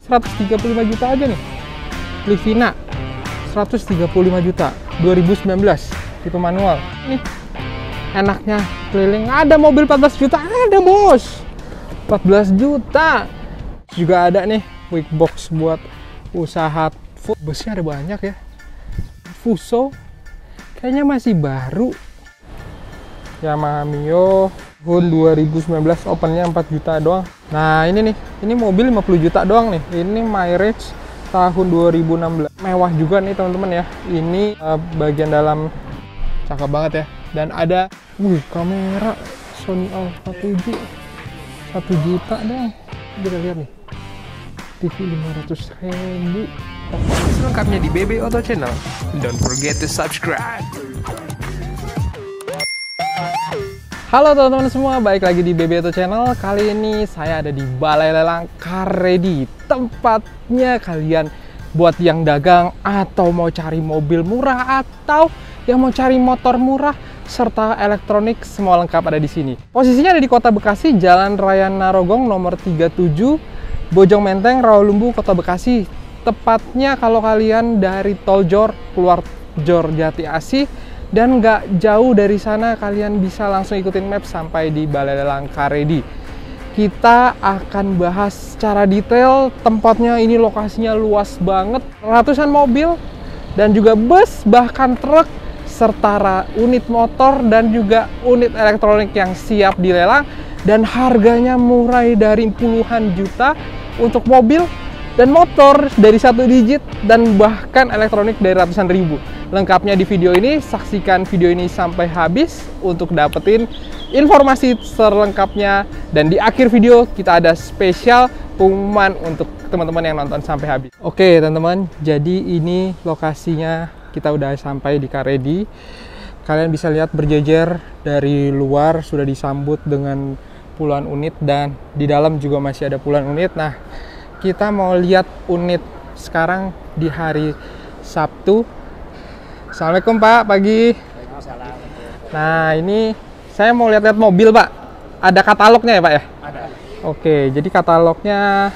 135 juta aja nih. Livina 135 juta 2019 tipe manual. Nih enaknya keliling, ada mobil 14 juta, ada bos, 14 juta. Juga ada nih quick box buat usaha food. Busnya ada banyak ya. Fuso kayaknya masih baru. Yamaha Mio tahun 2019, opennya 4 juta doang. Nah ini nih, ini mobil 50 juta doang nih. Ini Mirage tahun 2016. Mewah juga nih teman-teman ya. Ini bagian dalam cakep banget ya. Dan ada kamera Sony Alpha 7 1 juta dong. Kita lihat nih, TV 500.000. Selengkapnya di BB Auto Channel. Don't forget to subscribe. Halo teman-teman semua, balik lagi di BB Auto Channel. Kali ini saya ada di Balai Lelang Car Ready. Tempatnya kalian buat yang dagang atau mau cari mobil murah atau yang mau cari motor murah serta elektronik, semua lengkap ada di sini. Posisinya ada di Kota Bekasi, Jalan Raya Narogong nomor 37, Bojong Menteng, Rawalumbu, Kota Bekasi. Tepatnya kalau kalian dari Tol Jor keluar Jor Jati Asih dan nggak jauh dari sana, kalian bisa langsung ikutin map sampai di Balai Lelang Car Ready. Kita akan bahas secara detail tempatnya. Ini lokasinya luas banget, ratusan mobil dan juga bus, bahkan truk, serta unit motor dan juga unit elektronik yang siap dilelang. Dan harganya mulai dari puluhan juta untuk mobil dan motor dari 1 digit, dan bahkan elektronik dari ratusan ribu. Lengkapnya di video ini, saksikan video ini sampai habis untuk dapetin informasi selengkapnya. Dan di akhir video kita ada spesial pengumuman untuk teman-teman yang nonton sampai habis. Oke teman-teman, jadi ini lokasinya, kita udah sampai di Car Ready. Kalian bisa lihat berjejer dari luar sudah disambut dengan puluhan unit, dan di dalam juga masih ada puluhan unit. Nah, kita mau lihat unit sekarang di hari Sabtu. Assalamualaikum Pak, pagi. Nah ini saya mau lihat-lihat mobil Pak. Ada katalognya ya Pak ya? Ada. Oke, jadi katalognya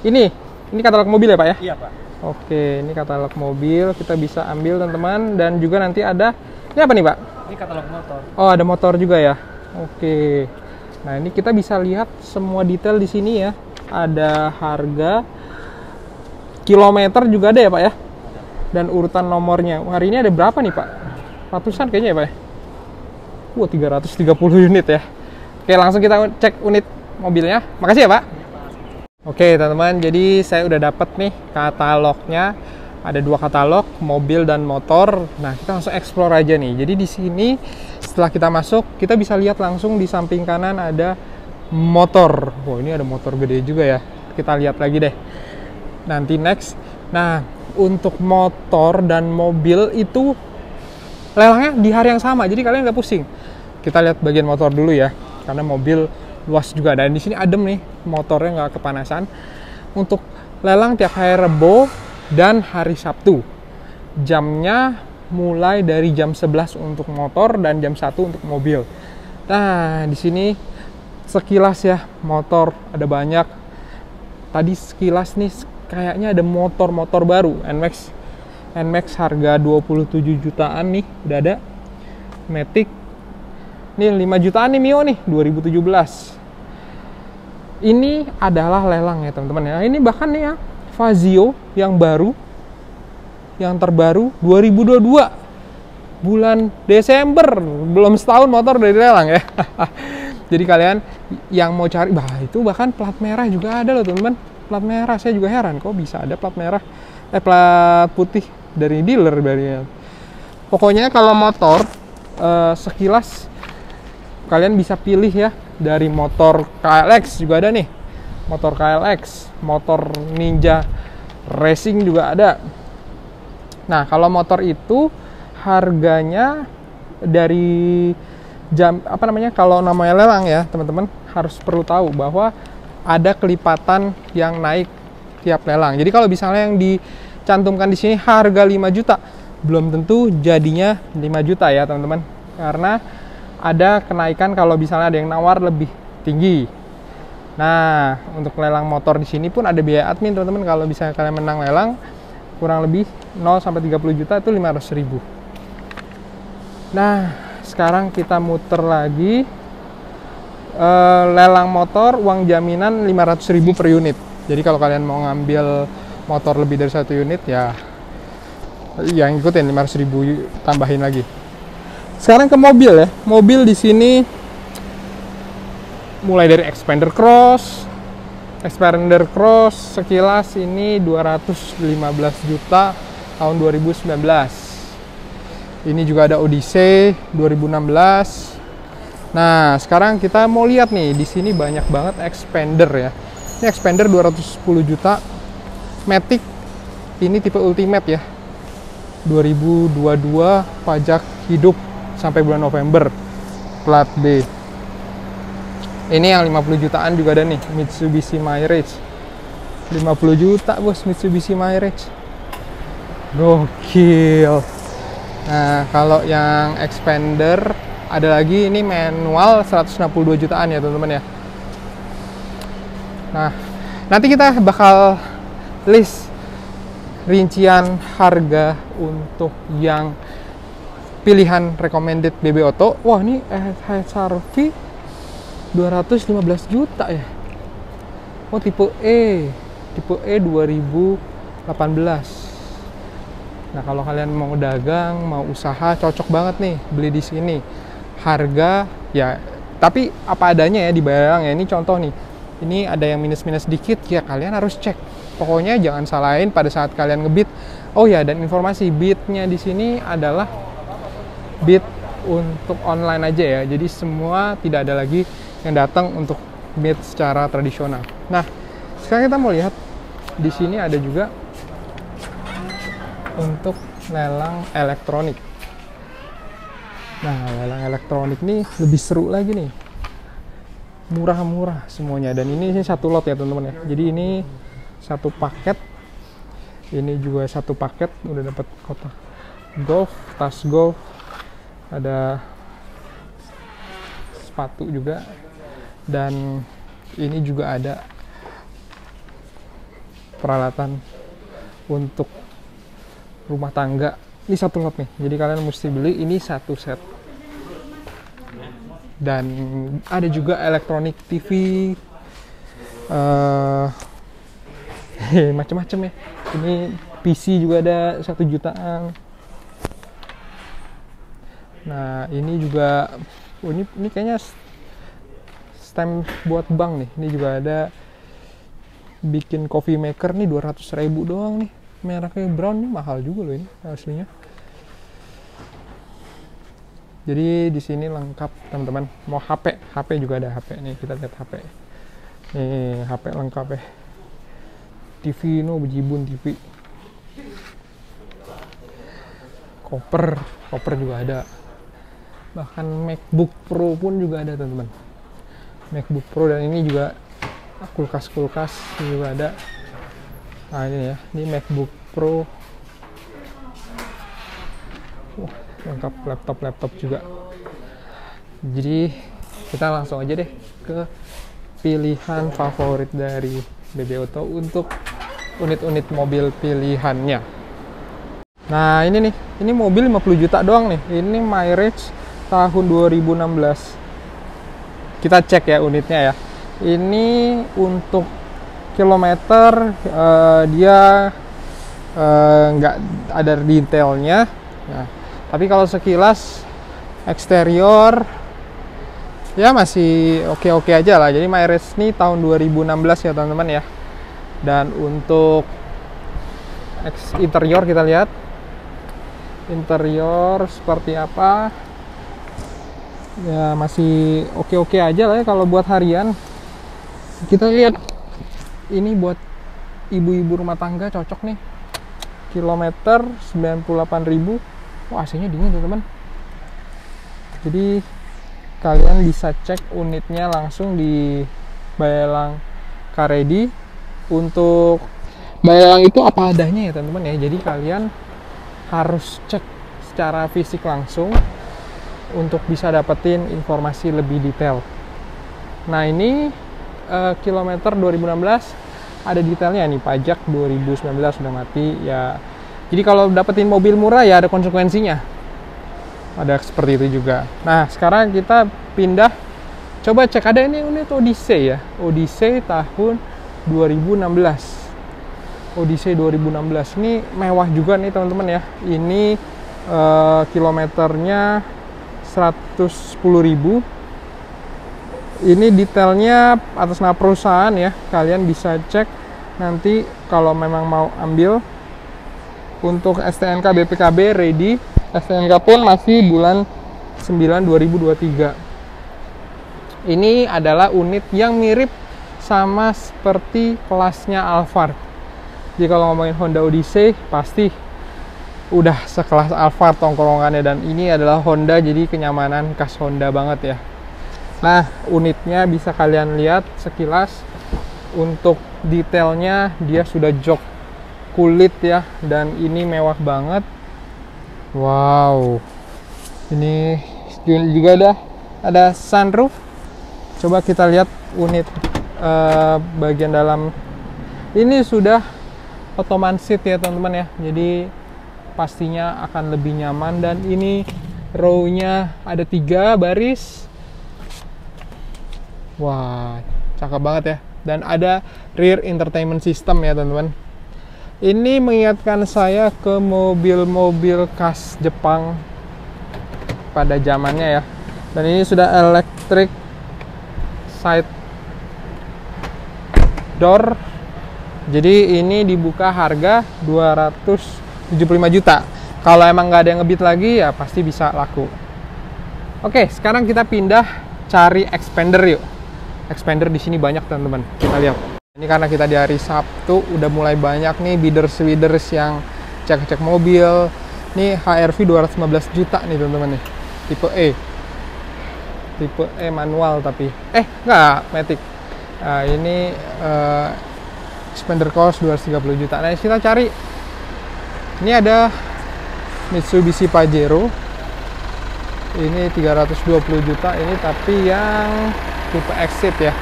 ini katalog mobil ya Pak ya? Iya Pak. Oke, ini katalog mobil, kita bisa ambil teman-teman. Dan juga nanti ada, ini apa nih Pak? Ini katalog motor. Oh, ada motor juga ya? Oke. Nah ini kita bisa lihat semua detail di sini ya. Ada harga, kilometer juga ada ya Pak ya? Dan urutan nomornya. Hari ini ada berapa nih Pak? Ratusan kayaknya ya Pak ya? 330 unit ya. Oke, langsung kita cek unit mobilnya. Makasih ya Pak. Oke teman-teman, jadi saya udah dapat nih katalognya. Ada 2 katalog, mobil dan motor. Nah, kita langsung explore aja nih. Jadi di sini setelah kita masuk, kita bisa lihat langsung di samping kanan ada motor. Wah, ini ada motor gede juga ya. Kita lihat lagi deh nanti next. Nah, untuk motor dan mobil itu lelangnya di hari yang sama, jadi kalian nggak pusing. Kita lihat bagian motor dulu ya, karena mobil luas juga. Dan di sini adem nih, motornya nggak kepanasan. Untuk lelang tiap hari Rebo dan hari Sabtu. Jamnya mulai dari jam 11 untuk motor dan jam 1 untuk mobil. Nah, di sini sekilas ya, motor ada banyak. Tadi sekilas nih, kayaknya ada motor-motor baru. NMAX harga 27 jutaan nih, udah ada. Matic, nih 5 jutaan nih Mio nih, 2017. Ini adalah lelang ya teman-teman ya. Ini bahkan nih ya, Fazio yang baru, yang terbaru 2022. Bulan Desember, belum setahun motor dari lelang ya. Jadi kalian yang mau cari, itu bahkan plat merah juga ada loh teman-teman. Plat merah, saya juga heran kok bisa ada plat merah, plat putih dari dealer dari. Pokoknya kalau motor sekilas kalian bisa pilih ya, dari motor KLX juga ada nih, motor KLX, motor Ninja Racing juga ada. Nah, kalau motor itu harganya dari jam kalau namanya lelang ya teman-teman, harus perlu tahu bahwa ada kelipatan yang naik tiap lelang. Jadi kalau misalnya yang dicantumkan di sini harga 5 juta, belum tentu jadinya 5 juta ya teman-teman. Karena ada kenaikan kalau misalnya ada yang nawar lebih tinggi. Nah, untuk lelang motor di sini pun ada biaya admin teman-teman. Kalau bisa kalian menang lelang kurang lebih 0 sampai 30 juta itu 500.000. Nah, sekarang kita muter lagi. Lelang motor, uang jaminan 500.000 per unit. Jadi kalau kalian mau ngambil motor lebih dari 1 unit ya yang ikutin 500.000 tambahin lagi. Sekarang ke mobil ya. Mobil di sini mulai dari Xpander Cross sekilas ini 215 juta tahun 2019. Ini juga ada Odyssey 2016. Nah, sekarang kita mau lihat nih, di sini banyak banget Xpander ya. Ini Xpander 210 juta. Matic ini tipe Ultimate ya. 2022 pajak hidup sampai bulan November. Plat B. Ini yang 50 jutaan juga ada nih, Mitsubishi Mirage. 50 juta bos, Mitsubishi Mirage. Gokil. Nah, kalau yang Xpander ada lagi, ini manual 162 jutaan ya teman-teman ya. Nah, nanti kita bakal list rincian harga untuk yang pilihan recommended BB Auto. Wah, ini HSRV 215 juta ya. Oh, tipe E 2018. Nah, kalau kalian mau dagang, mau usaha, cocok banget nih beli di sini. Harga ya, tapi apa adanya ya, dibayar ya. Ini contoh nih, ini ada yang minus-minus dikit ya, kalian harus cek. Pokoknya jangan salahin pada saat kalian ngebid. Oh ya, dan informasi bidnya di sini adalah bid untuk online aja ya. Jadi semua tidak ada lagi yang datang untuk bid secara tradisional. Nah, sekarang kita mau lihat di sini ada juga untuk lelang elektronik. Nah, lelang elektronik nih lebih seru lagi nih. Murah-murah semuanya. Dan ini satu lot ya teman-teman ya. Jadi ini satu paket. Ini juga satu paket. Udah dapat kotak golf, tas golf. Ada sepatu juga. Dan ini juga ada peralatan untuk rumah tangga. Ini satu lot nih, jadi kalian mesti beli ini satu set. Dan ada juga elektronik TV, macam-macam ya. Ini PC juga ada 1 jutaan. Nah, ini juga ini kayaknya stem buat bank nih. Ini juga ada bikin coffee maker nih 200.000 doang nih. Mereknya Brown nih, mahal juga loh ini aslinya. Jadi di sini lengkap teman-teman. Mau HP juga ada HP nih, kita lihat HP. Nih HP lengkap ya. TV no bejibun TV. Koper juga ada. Bahkan MacBook Pro pun juga ada teman-teman. MacBook Pro, dan ini juga kulkas juga ada. Nah, ini ya, ini MacBook Pro. Wah, lengkap laptop juga. Jadi kita langsung aja deh ke pilihan favorit dari BB Auto untuk unit-unit mobil pilihannya. Nah, ini nih, ini mobil 50 juta doang nih. Ini Mirage tahun 2016. Kita cek ya unitnya ya. Ini untuk kilometer dia nggak ada detailnya ya. Tapi kalau sekilas eksterior ya masih oke aja lah. Jadi Mirage ini tahun 2016 ya teman-teman ya. Dan untuk interior kita lihat interior seperti apa ya, masih oke aja lah ya kalau buat harian. Kita lihat ini buat ibu-ibu rumah tangga cocok nih. Kilometer 98.000. Wah, AC-nya dingin teman-teman. Jadi kalian bisa cek unitnya langsung di Baelang Karedi. Untuk Baelang itu apa adanya ya teman-teman ya. Jadi kalian harus cek secara fisik langsung untuk bisa dapetin informasi lebih detail. Nah, ini kilometer 2016, ada detailnya nih, pajak 2019 sudah mati ya. Jadi kalau dapetin mobil murah ya ada konsekuensinya. Ada seperti itu juga. Nah, sekarang kita pindah, coba cek, ada ini unit Odyssey ya. Odyssey tahun 2016. Odyssey 2016 ini mewah juga nih teman-teman ya. Ini kilometernya 110.000. Ini detailnya atas nama perusahaan ya. Kalian bisa cek nanti kalau memang mau ambil. Untuk STNK BPKB ready. STNK pun masih bulan 9 2023. Ini adalah unit yang mirip sama seperti kelasnya Alphard. Jadi kalau ngomongin Honda Odyssey pasti udah sekelas Alphard tongkrongannya, dan ini adalah Honda, jadi kenyamanan khas Honda banget ya. Nah, unitnya bisa kalian lihat sekilas. Untuk detailnya dia sudah jok kulit ya, dan ini mewah banget. Wow, ini juga ada sunroof. Coba kita lihat unit bagian dalam. Ini sudah Ottoman seat ya teman-teman ya, jadi pastinya akan lebih nyaman. Dan ini row-nya ada 3 baris. Wah, cakep banget ya. Dan ada rear entertainment system ya teman-teman. Ini mengingatkan saya ke mobil-mobil khas Jepang pada zamannya ya. Dan ini sudah electric side door. Jadi ini dibuka harga 275 juta. Kalau emang nggak ada yang ngebit lagi ya pasti bisa laku. Oke, sekarang kita pindah cari expander yuk. Expander di sini banyak teman-teman. Kita lihat. Ini karena kita di hari Sabtu udah mulai banyak nih bidders yang cek-cek mobil. Nih HR-V 215 juta nih teman-teman nih. Tipe E. Tipe E manual tapi enggak, matic. Nah, ini expander cost 230 juta. Nah, kita cari. Ini ada Mitsubishi Pajero. Ini 320 juta ini, tapi yang tipe Exit ya.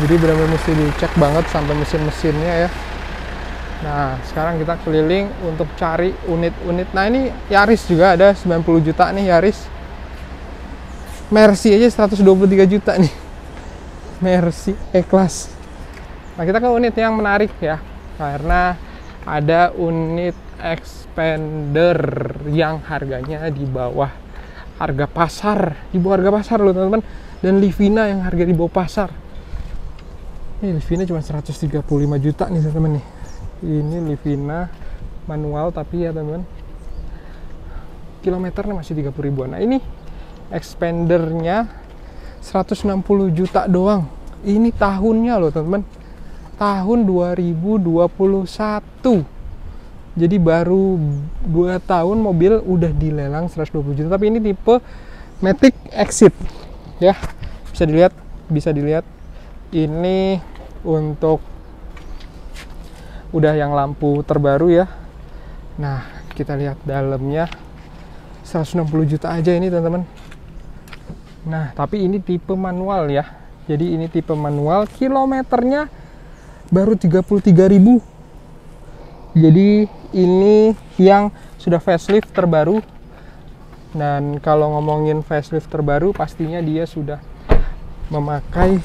Jadi benar-benar mesti dicek banget sampai mesin-mesinnya ya. Nah, sekarang kita keliling untuk cari unit-unit. Nah, ini Yaris juga ada 90 juta nih Yaris. Mercy aja 123 juta nih. Mercy E-Class. Nah, kita ke unit yang menarik ya. Karena ada unit expander yang harganya di bawah harga pasar. Di bawah harga pasar loh teman-teman. Dan Livina yang harga di bawah pasar. Ini Livina cuma 135 juta nih teman-teman nih. Ini Livina manual tapi ya teman-teman, kilometernya masih 30 ribuan. Nah, ini expandernya 160 juta doang. Ini tahunnya loh teman-teman, tahun 2021. Jadi baru 2 tahun mobil udah dilelang 120 juta. Tapi ini tipe Matic Exit ya, bisa dilihat ini untuk udah yang lampu terbaru ya. Nah, kita lihat dalamnya 160 juta aja ini teman-teman. Nah, tapi ini tipe manual ya. Jadi ini tipe manual, kilometernya baru 33.000. Jadi ini yang sudah facelift terbaru. Dan kalau ngomongin facelift terbaru, pastinya dia sudah memakai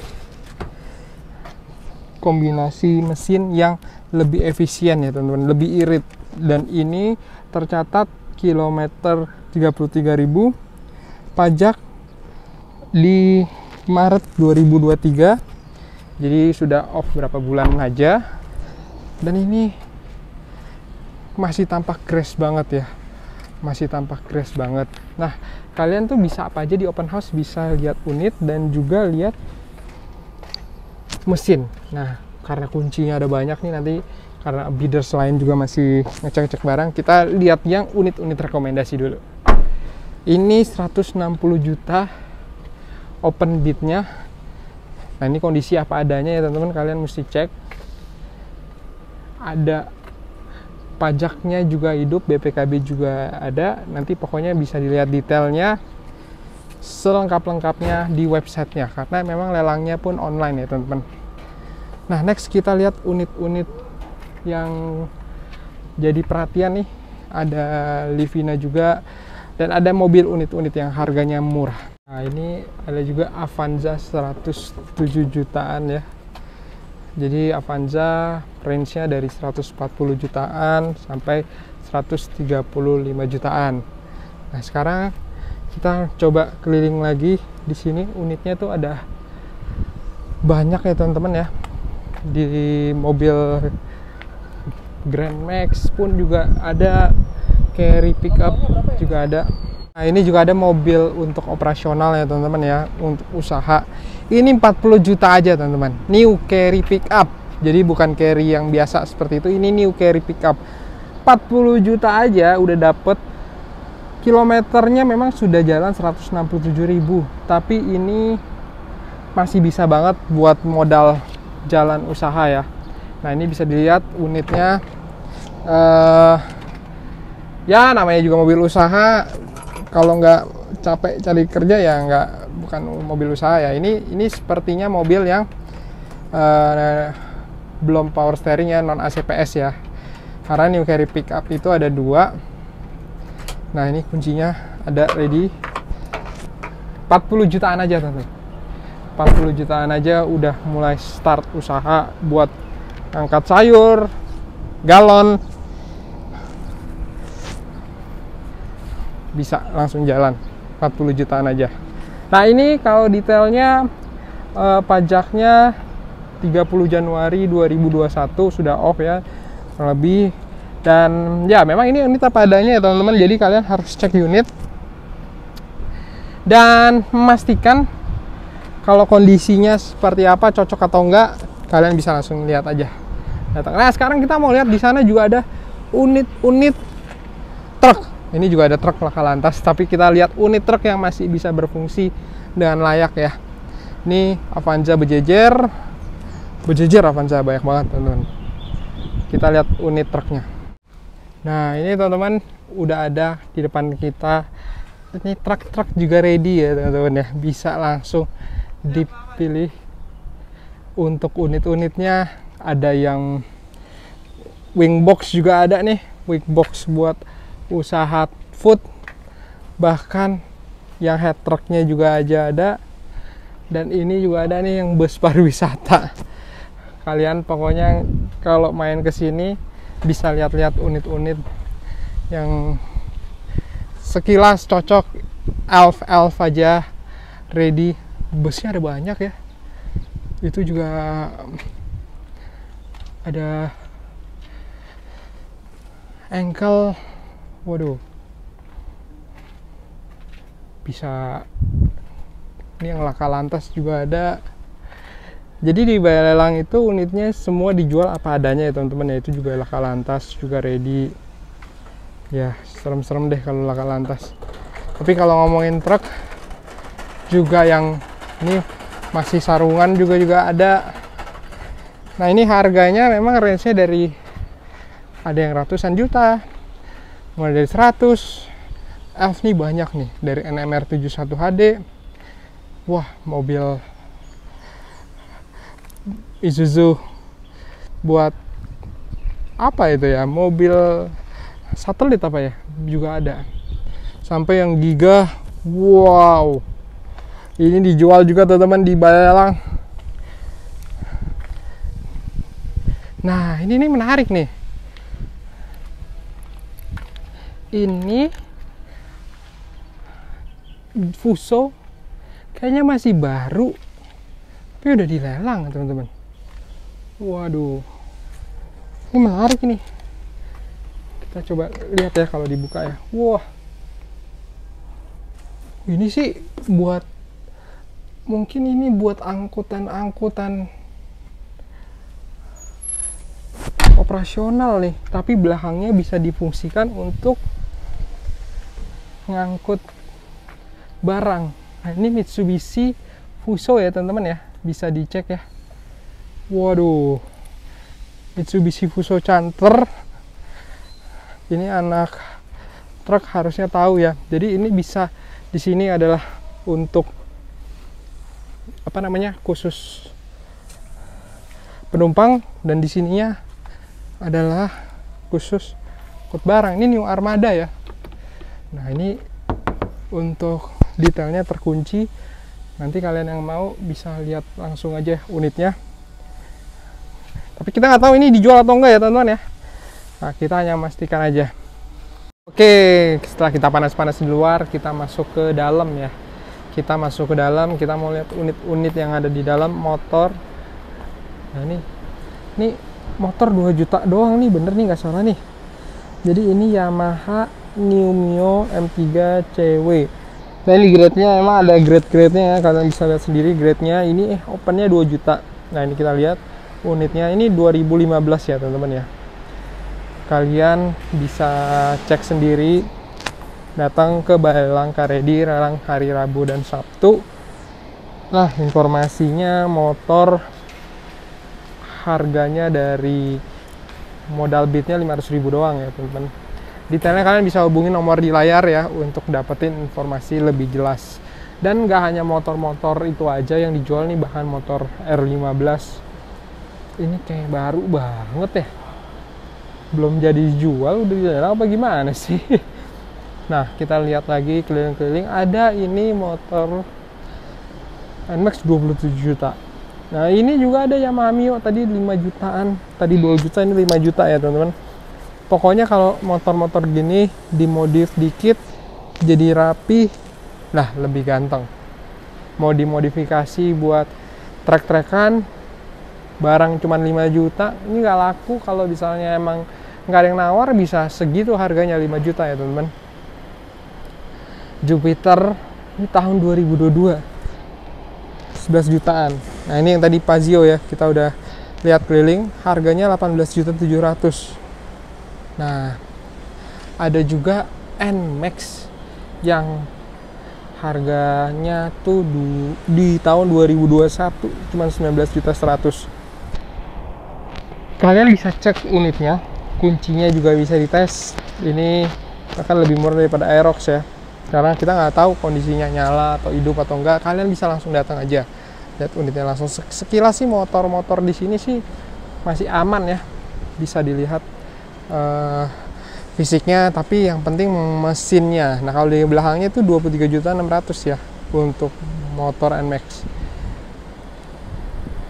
kombinasi mesin yang lebih efisien ya teman-teman, lebih irit. Dan ini tercatat kilometer 33.000, pajak di Maret 2023. Jadi sudah off berapa bulan aja. Dan ini masih tampak crash banget ya, masih tampak crash banget. Nah, kalian tuh bisa apa aja di open house, bisa lihat unit dan juga lihat mesin. Nah, karena kuncinya ada banyak nih, nanti karena bidders lain juga masih ngecek-ngecek barang, kita lihat yang unit-unit rekomendasi dulu. Ini 160 juta open bidnya. Nah, ini kondisi apa adanya ya teman-teman, kalian mesti cek. Ada pajaknya juga hidup, BPKB juga ada. Nanti pokoknya bisa dilihat detailnya. selengkap-lengkapnya di websitenya, karena memang lelangnya pun online ya teman-teman. Nah, next kita lihat unit-unit yang jadi perhatian nih. Ada Livina juga, dan ada mobil unit-unit yang harganya murah. Nah, ini ada juga Avanza 107 jutaan ya. Jadi Avanza range-nya dari 140 jutaan sampai 135 jutaan. Nah, sekarang kita coba keliling lagi. Di sini unitnya tuh ada banyak ya teman-teman ya. Di mobil Grand Max pun juga ada, carry pickup juga ada. Nah, ini juga ada mobil untuk operasional ya teman-teman ya, untuk usaha. Ini 40 juta aja teman-teman. New carry pickup. Jadi bukan carry yang biasa seperti itu. Ini new carry pickup. 40 juta aja udah dapet. Kilometernya memang sudah jalan 167.000, tapi ini masih bisa banget buat modal jalan usaha ya. Nah, ini bisa dilihat unitnya. Ya namanya juga mobil usaha, kalau nggak capek cari kerja ya bukan mobil usaha ya. Ini sepertinya mobil yang belum power steering ya, non ACPS ya, karena new carry pickup itu ada 2. Nah, ini kuncinya ada ready. 40 jutaan aja teman-teman. 40 jutaan aja udah mulai start usaha buat angkat sayur, galon, bisa langsung jalan. 40 jutaan aja. Nah, ini kalau detailnya pajaknya 30 Januari 2021 sudah off ya, kurang lebih. Dan ya memang ini unit apa adanya ya teman-teman. Jadi kalian harus cek unit dan memastikan kalau kondisinya seperti apa, cocok atau enggak. Kalian bisa langsung lihat aja. Nah, sekarang kita mau lihat di sana juga ada unit-unit truk. Ini juga ada truk laka lantas, tapi kita lihat unit truk yang masih bisa berfungsi dengan layak ya. Ini Avanza berjejer Avanza banyak banget teman-teman. Kita lihat unit truknya. Nah, ini teman-teman udah ada di depan kita. Ini truk juga ready ya teman-teman ya. Bisa langsung dipilih untuk unit-unitnya. Ada yang wing box juga ada nih, wing box buat usaha food, bahkan yang head trucknya juga aja ada. Dan ini juga ada nih yang bus pariwisata. Kalian pokoknya kalau main ke sini bisa lihat-lihat unit-unit yang sekilas cocok. Elf aja ready. Busnya ada banyak ya. Itu juga ada ankle. Waduh, bisa. Ini yang laka lantas juga ada. Jadi di Bayar Lelang itu unitnya semua dijual apa adanya ya teman-teman ya. Itu juga laka lantas juga ready. Ya serem-serem deh kalau laka lantas. Tapi kalau ngomongin truk juga yang ini masih sarungan juga ada. Nah, ini harganya memang range-nya dari ada yang ratusan juta, mulai dari 100. Elf nih banyak nih, dari NMR 71 HD. Wah, mobil Isuzu buat apa itu ya, mobil satelit apa ya, juga ada. Sampai yang Giga. Wow, ini dijual juga teman-teman di Balelang. Nah, ini nih menarik nih. Ini Fuso kayaknya masih baru, tapi udah dilelang teman-teman. Waduh, ini menarik ini. Kita coba lihat ya kalau dibuka ya. Wah, ini sih buat, mungkin ini buat angkutan operasional nih, tapi belakangnya bisa difungsikan untuk ngangkut barang. Nah, ini Mitsubishi Fuso ya teman-teman ya, bisa dicek ya. Waduh, Mitsubishi Fuso Canter. Ini anak truk harusnya tahu ya. Jadi ini bisa, di sini adalah untuk apa namanya, khusus penumpang, dan di sininya adalah khusus angkut barang. Ini New Armada ya. Nah, ini untuk detailnya terkunci. Nanti kalian yang mau bisa lihat langsung aja unitnya. Tapi kita nggak tahu ini dijual atau enggak ya teman-teman ya. Nah, kita hanya memastikan aja. Oke, setelah kita panas-panas di luar, kita masuk ke dalam ya. Kita masuk ke dalam, kita mau lihat unit-unit yang ada di dalam motor. Nah, ini motor 2 juta doang nih, bener nih, nggak salah nih. Jadi ini Yamaha New Mio M3 CW. Nah, ini grade-nya emang ada grade-grade-nya ya, kalian bisa lihat sendiri grade-nya. Ini open-nya 2 juta. Nah, ini kita lihat unitnya, ini 2015 ya teman-teman ya. Kalian bisa cek sendiri, datang ke Balang Karedi, lelang hari Rabu dan Sabtu. Nah, informasinya motor harganya dari modal bidnya 500.000 doang ya teman-teman. Detailnya kalian bisa hubungi nomor di layar ya untuk dapetin informasi lebih jelas. Dan nggak hanya motor-motor itu aja yang dijual nih, bahkan motor R15 ini kayak baru banget ya, belum jadi dijual udah dilarang apa gimana sih. Nah, kita lihat lagi keliling-keliling, ada ini motor NMAX 27 juta. Nah, ini juga ada Yamaha Mio, tadi 5 jutaan, tadi 2 juta, ini 5 juta ya teman-teman. Pokoknya kalau motor-motor gini dimodif dikit jadi rapi, lah lebih ganteng. Mau dimodifikasi buat trek-trekan, barang cuman 5 juta, ini nggak laku. Kalau misalnya emang nggak ada yang nawar, bisa segitu harganya, 5 juta ya teman-teman. Jupiter ini tahun 2022, 11 jutaan. Nah, ini yang tadi Pazio ya, kita udah lihat keliling, harganya 18.700.000. Nah, ada juga NMAX yang harganya tuh di tahun 2021 cuma 19.100.000. Kalian bisa cek unitnya, kuncinya juga bisa dites. Ini akan lebih murah daripada Aerox ya, karena kita nggak tahu kondisinya nyala atau hidup atau enggak. Kalian bisa langsung datang aja lihat unitnya langsung. Sekilas sih motor-motor di sini sih masih aman ya, bisa dilihat fisiknya, tapi yang penting mesinnya. Nah, kalau di belakangnya itu 23.600.000 ya untuk motor NMAX.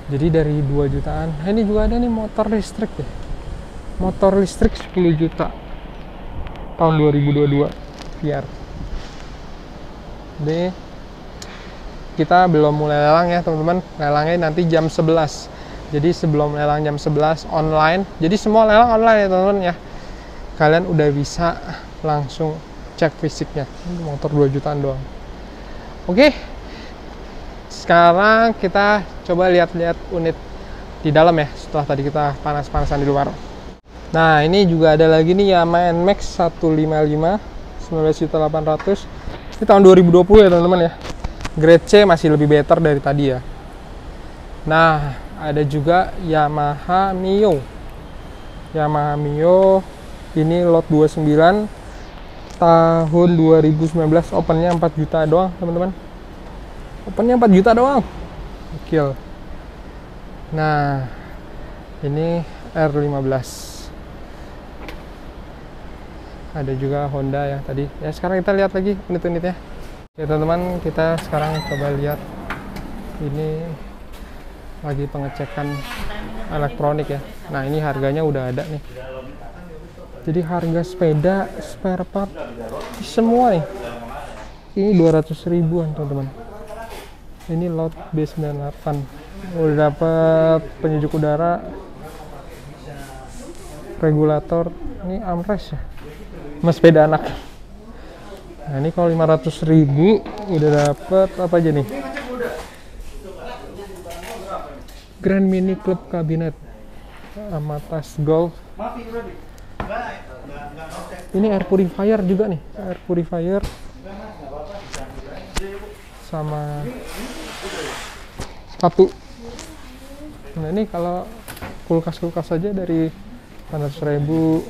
Jadi dari 2 jutaan. Nah, ini juga ada nih motor listrik ya. Motor listrik 10 juta tahun 2022 VR. Ini kita belum mulai lelang ya teman-teman. Lelangnya nanti jam 11. Jadi sebelum lelang jam 11 online. Jadi semua lelang online ya teman-teman ya. Kalian udah bisa langsung cek fisiknya. Ini motor 2 jutaan doang. Oke. Sekarang kita coba lihat-lihat unit di dalam ya, setelah tadi kita panas-panasan di luar. Nah, ini juga ada lagi nih Yamaha NMAX 155 19.800. Ini tahun 2020 ya teman-teman ya. Grade C masih lebih better dari tadi ya. Nah, ada juga Yamaha Mio. Yamaha Mio ini lot 29 tahun 2019, opennya 4 juta doang teman-teman. Opennya 4 juta doang. Gokil. Nah, ini R15. Ada juga Honda ya tadi. Ya, sekarang kita lihat lagi unit-unitnya. Ya teman-teman, kita sekarang coba lihat. Ini lagi pengecekan elektronik ya. Nah, ini harganya udah ada nih. Jadi harga sepeda, spare part semua nih. Ini 200 ribuan teman-teman. Ini lot B98. Udah dapat penyejuk udara, regulator, ini armrest ya. Mas sepeda anak. Nah, ini kalau 500.000 udah dapat apa aja nih? Grand Mini Club Cabinet sama tas golf. Ini air purifier juga nih, air purifier sama sepatu. Nah, ini kalau kulkas aja dari 100.000,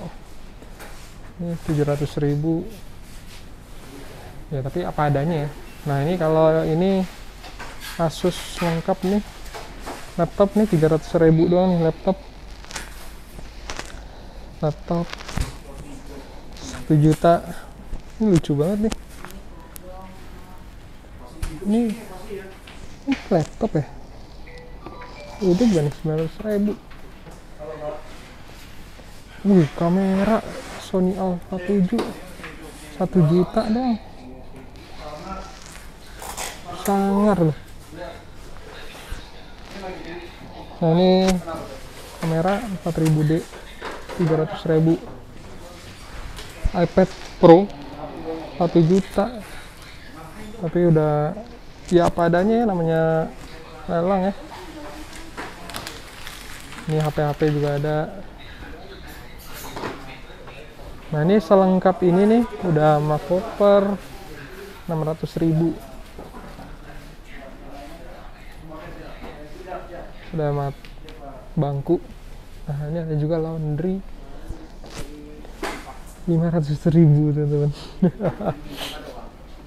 ini 700.000 ya, tapi apa adanya ya. Nah ini kalau ini Asus lengkap nih, laptop nih 300.000 doang nih laptop 1 juta. Ini lucu banget nih. Ini laptop ya? Itu bukan 900.000. Wih, kamera Sony Alpha 7 1 juta dong. Sangar loh. Nah ini kamera 4000D 300.000. iPad Pro 1 juta. Tapi udah ya apa adanya ya, namanya lelang ya. Ini HP-HP juga ada. Nah ini selengkap ini nih udah sama koper 600.000. Sudah sama bangku. Nah ini ada juga laundry 500.000 teman-teman.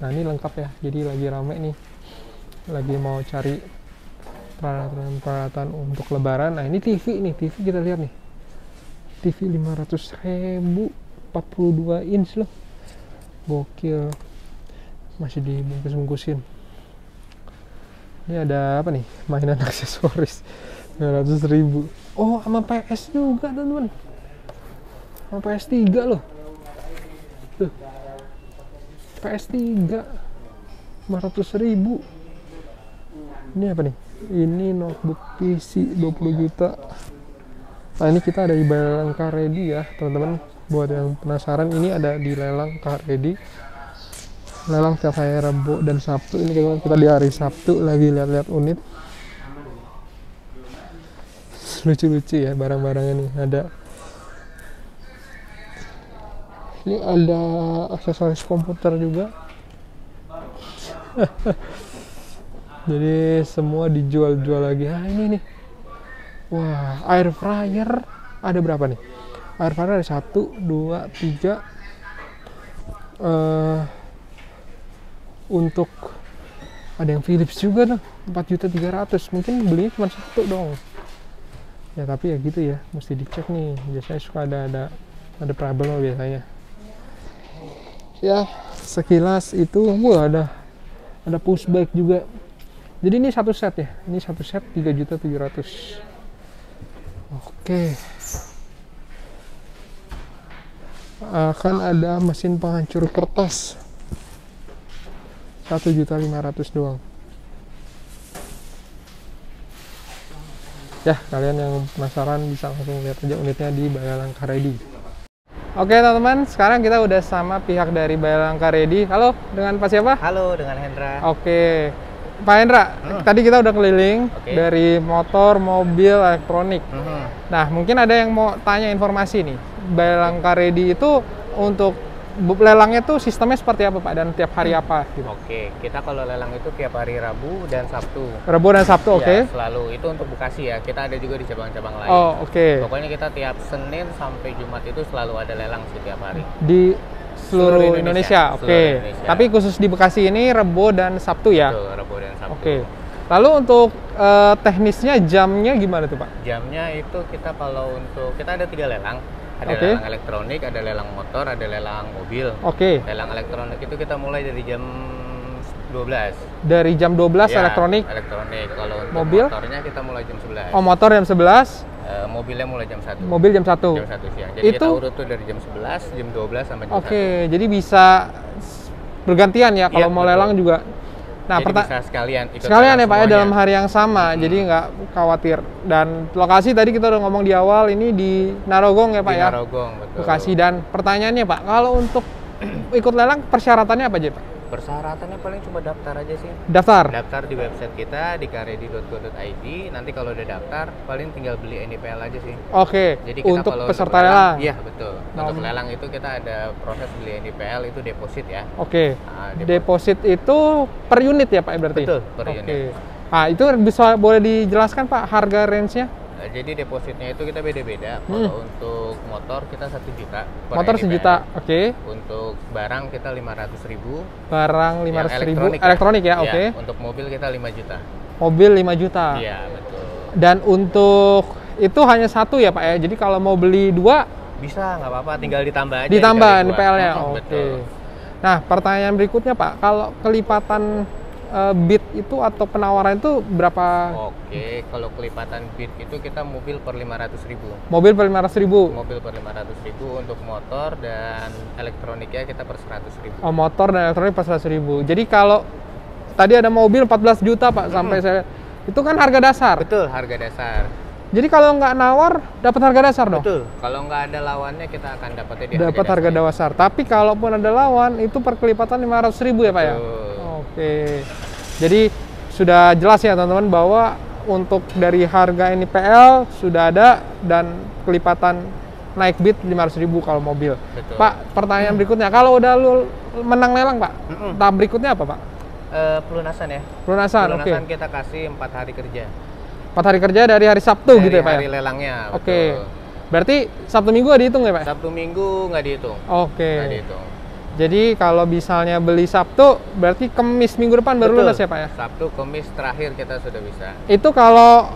Nah ini lengkap ya, jadi lagi rame nih, lagi mau cari peralatan untuk lebaran. Nah ini TV nih, TV kita lihat nih, TV 500.000 42 inch loh, gokil, masih dibungkus-bungkusin. Ini ada apa nih, mainan aksesoris 500.000. Oh sama PS juga teman-teman, sama PS3 loh. Tuh, PS3 500.000. Ini apa nih? Ini notebook PC 20 juta. Nah ini kita ada di lelang Car-Ready ya teman-teman. Buat yang penasaran, ini ada di lelang Car-Ready. Lelang tiap hari Rabu dan Sabtu. Ini kita di hari Sabtu lagi lihat-lihat unit. Lucu-lucu ya barang-barangnya nih. Ini ada aksesoris komputer juga. Jadi semua dijual-jual lagi. Nah ini nih, wah, air fryer ada berapa nih? Air fryer ada 1, 2, 3. Untuk ada yang Philips juga tuh 4.300.000. Mungkin belinya cuma 1 dong ya, tapi ya gitu ya, mesti dicek nih. Biasanya suka ada problem biasanya ya. Sekilas itu ada pushback juga. Jadi ini satu set ya, ini satu set 3.700.000. Oke. Akan ada mesin penghancur kertas 1.500.000 doang ya. Kalian yang penasaran bisa langsung lihat aja unitnya di Lelang Car-Ready. Oke teman-teman, sekarang kita udah sama pihak dari Lelang Car-Ready. Halo, dengan Pak siapa? Halo, dengan Hendra. Oke, Pak Hendra, tadi kita udah keliling dari motor, mobil, elektronik. Nah, mungkin ada yang mau tanya informasi nih. Lelang Car-Ready itu untuk lelangnya tuh sistemnya seperti apa Pak, dan tiap hari apa gitu? Oke, kita kalau lelang itu tiap hari Rabu dan Sabtu. Rabu dan Sabtu, oke. Selalu itu untuk Bekasi ya. Kita ada juga di cabang-cabang lain. Oh, oke. Pokoknya kita tiap Senin sampai Jumat itu selalu ada lelang setiap hari. Di seluruh Indonesia. Oke. Tapi khusus di Bekasi ini Rabu dan Sabtu ya? Betul, Rabu dan Sabtu. Oke. Lalu untuk teknisnya, jamnya gimana tuh Pak? Jamnya itu kita kalau untuk, kita ada 3 lelang. Ada lelang elektronik, ada lelang motor, ada lelang mobil. Oke. Lelang elektronik itu kita mulai dari jam 12. Dari jam 12 ya, elektronik. Elektronik. Kalau untuk mobil, motornya kita mulai jam 11. Oh, motor jam 11. Mobilnya mulai jam 1. Mobil jam 1. Jam 1 siang. Jadi itu kita urut tuh dari jam 11, jam 12 sampai jam 1. Oke, jadi bisa bergantian ya kalau mau lelang juga. Nah, bisa sekalian ya Pak ya, dalam hari yang sama, jadi nggak khawatir. Dan lokasi tadi kita udah ngomong di awal, ini di Narogong ya Pak ya? Narogong, betul. Bekasi. Dan pertanyaannya Pak, kalau untuk ikut lelang persyaratannya apa aja Pak? Persyaratannya paling cuma daftar aja sih. Daftar? Daftar di website kita di carready.go.id. Nanti kalau udah daftar, paling tinggal beli NIPL aja sih. Oke, jadi kita untuk kalau peserta lelang? Iya, betul. Untuk lelang itu kita ada proses beli NIPL, itu deposit ya. Oke, deposit itu per unit ya Pak berarti? Betul, per unit. Nah, itu boleh dijelaskan Pak harga range-nya? Jadi depositnya itu kita beda-beda. Kalau untuk motor kita 1 juta. Per Motor NIPL. 1 juta, oke. Untuk barang kita 500.000. Barang 500.000 elektronik, elektronik ya, Iya, oke. Untuk mobil kita 5 juta. Mobil 5 juta. Iya, betul. Dan untuk itu hanya satu ya Pak ya. Jadi kalau mau beli 2 Bisa, nggak apa-apa, tinggal ditambah aja. ditambah dikali 2. NPL-nya. Oke. Betul. Nah, pertanyaan berikutnya Pak, kalau kelipatan bid itu atau penawaran itu berapa? Oke, kalau kelipatan bid itu kita mobil per 500.000. Mobil per 500.000. Mobil per 500.000, untuk motor dan elektroniknya kita per 100.000. Oh, motor dan elektronik per 100.000. Jadi kalau tadi ada mobil 14 juta Pak sampai saya itu kan harga dasar. Betul, harga dasar. Jadi kalau nggak nawar dapat harga dasar dong. Betul. Kalau nggak ada lawannya kita akan dapatnya di Dapat harga dasar. Tapi kalaupun ada lawan itu per kelipatan 500.000 ya Pak ya. Betul. Oke. Jadi sudah jelas ya teman-teman bahwa untuk dari harga NIPL sudah ada dan kelipatan naik bid 500.000 kalau mobil. Betul. Pak, pertanyaan berikutnya, kalau udah lu menang lelang Pak, tahap berikutnya apa Pak? Pelunasan ya. Pelunasan, oke. Pelunasan kita kasih 4 hari kerja. 4 hari kerja dari hari Sabtu Dari gitu ya Pak ya? hari lelangnya. Oke. Betul. Berarti Sabtu Minggu nggak dihitung ya Pak? Sabtu Minggu nggak dihitung. Oke. Nggak dihitung. Jadi kalau misalnya beli Sabtu, berarti Kemis minggu depan baru Betul. lunas ya Pak ya? Sabtu, Kamis terakhir kita sudah bisa. Itu kalau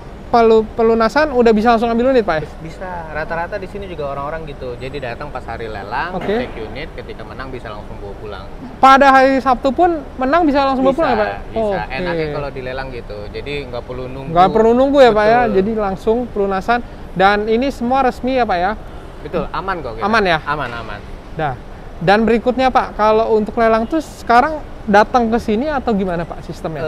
pelunasan udah bisa langsung ambil unit Pak ya? Bisa. Rata-rata di sini juga orang-orang gitu. Jadi datang pas hari lelang, Oke. cek unit, ketika menang bisa langsung bawa pulang. Pada hari Sabtu pun menang bisa langsung bawa Bisa, pulang ya Pak? bisa. Oke. Enaknya kalau dilelang gitu. Jadi nggak perlu nunggu. Nggak perlu nunggu ya Pak ya? Betul. Jadi langsung pelunasan. Dan ini semua resmi ya Pak ya? Betul, aman kok. Kita. Aman ya? Aman, aman. Dah. Dan berikutnya Pak, kalau untuk lelang tuh sekarang datang ke sini atau gimana Pak sistemnya?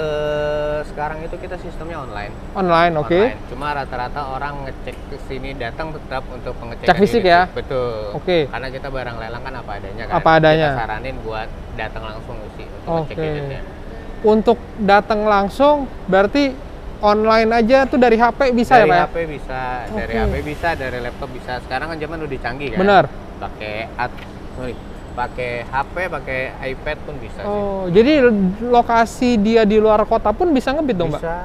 Sekarang itu kita sistemnya online. Online, oke. Online. Cuma rata-rata orang ngecek ke sini datang tetap untuk pengecekan Cek fisik unit. ya? Betul. Oke. Karena kita barang lelang kan apa adanya kan. Apa adanya. Kita saranin buat datang langsung sih untuk ngecek Oke. unitnya. Untuk datang langsung berarti online aja tuh dari HP bisa Dari ya Pak ya? HP bisa, dari Oke. HP bisa, dari laptop bisa. Sekarang kan zaman udah canggih kan. Benar. Pakai HP, pakai iPad pun bisa sih. Oh, jadi lokasi dia di luar kota pun bisa ngebit dong Pak? Bisa,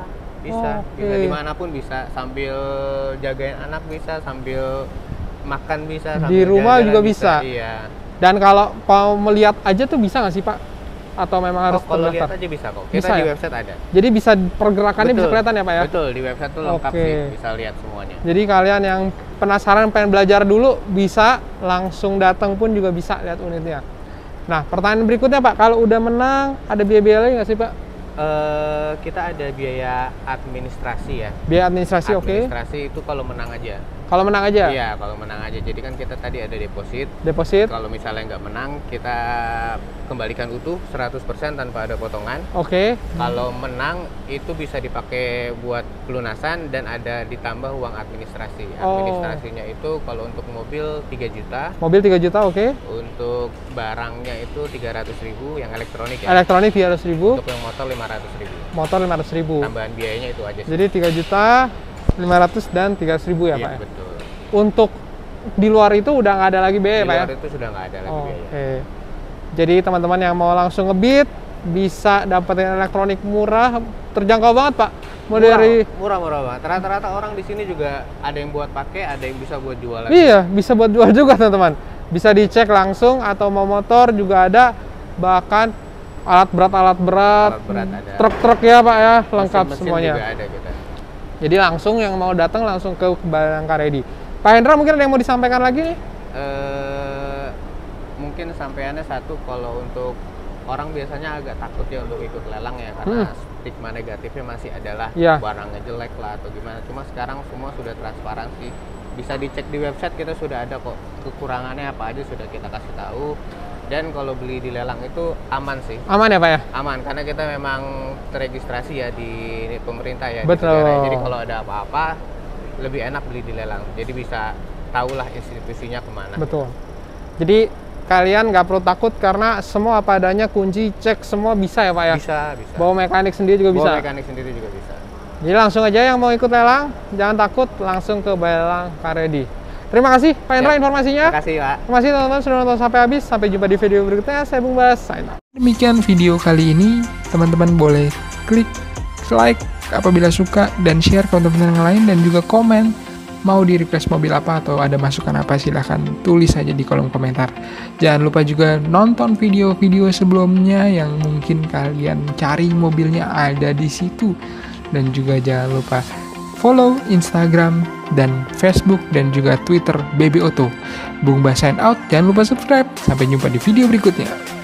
bisa, Oke. bisa dimanapun bisa. Sambil jagain anak bisa, sambil makan bisa, sambil Di rumah jalan-jalan juga bisa? Iya. Dan kalau mau melihat aja tuh bisa nggak sih Pak? Atau memang harus Kalau lihat terdaftar? aja bisa kok. Bisa Kita di ya? website ada. Jadi bisa pergerakannya bisa Betul. kelihatan ya Pak ya? Betul, di website tuh lengkap Oke. sih, bisa lihat semuanya. Jadi kalian yang penasaran pengen belajar dulu bisa langsung datang pun juga bisa lihat unitnya. Nah, pertanyaan berikutnya Pak, kalau udah menang ada biaya-biaya lagi nggak sih Pak? Kita ada biaya administrasi ya. Biaya administrasi oke. Administrasi itu kalau menang aja. Kalau menang aja? Iya, kalau menang aja. Jadi kan kita tadi ada deposit. Deposit? Kalau misalnya nggak menang, kita kembalikan utuh 100% tanpa ada potongan. Oke. Kalau menang itu bisa dipakai buat pelunasan dan ada ditambah uang administrasi. Oh. Administrasinya itu kalau untuk mobil 3 juta, Mobil 3 juta oke. untuk barangnya itu 300.000 yang elektronik ya. Elektronik 300.000, Untuk yang motor 500.000. motor 500.000. Tambahan biayanya itu aja sih. Jadi 3 juta 500 dan 300.000 ya Iya, Pak ya? betul. Untuk di luar itu udah nggak ada lagi biaya Di Pak ya? luar itu sudah nggak ada lagi biaya. Oke. Jadi teman-teman yang mau langsung ngebit bisa dapetin elektronik murah, terjangkau banget Pak. Mau dari Murah banget. Rata-rata orang di sini juga ada yang buat pakai, ada yang bisa buat jual lagi. Iya, bisa buat jual juga teman-teman. Bisa dicek langsung atau mau motor juga ada, bahkan alat berat, Alat berat ada. truk-truk ya Pak ya, lengkap Mesin-mesin semuanya. juga ada kita. Jadi langsung yang mau datang langsung ke Bayangkara Ready. Pak Hendra mungkin ada yang mau disampaikan lagi nih? Mungkin sampaiannya satu, kalau untuk orang biasanya agak takut ya untuk ikut lelang ya, karena stigma negatifnya masih adalah Iya. barangnya jelek lah atau gimana. Cuma sekarang semua sudah transparansi, bisa dicek di website, kita sudah ada kok kekurangannya apa aja sudah kita kasih tahu. Dan kalau beli di lelang itu aman sih. Aman ya Pak ya? Aman, karena kita memang teregistrasi ya di pemerintah ya. Betul. Di negara. Jadi kalau ada apa-apa lebih enak beli di lelang. Jadi bisa tahulah institusinya kemana. Betul. Jadi kalian nggak perlu takut karena semua apa adanya, kunci, cek semua bisa ya Pak ya? Bisa, bisa. Bawa mekanik sendiri juga bisa? Bawa mekanik sendiri juga bisa. Jadi langsung aja yang mau ikut lelang, jangan takut, langsung ke Bayangkara Ready. Terima kasih Pak Hendra informasinya. Terima kasih Pak. Terima kasih teman-teman sudah nonton sampai habis. Sampai jumpa di video berikutnya. Saya Bung Bas. Sign out. Demikian video kali ini, teman-teman boleh klik like apabila suka, dan share ke teman-teman yang lain, dan juga komen mau di request mobil apa atau ada masukan apa, silahkan tulis saja di kolom komentar. Jangan lupa juga nonton video-video sebelumnya yang mungkin kalian cari mobilnya ada di situ, dan juga jangan lupa follow Instagram dan Facebook dan juga Twitter BB Auto. Bung Bas sign out, jangan lupa subscribe. Sampai jumpa di video berikutnya.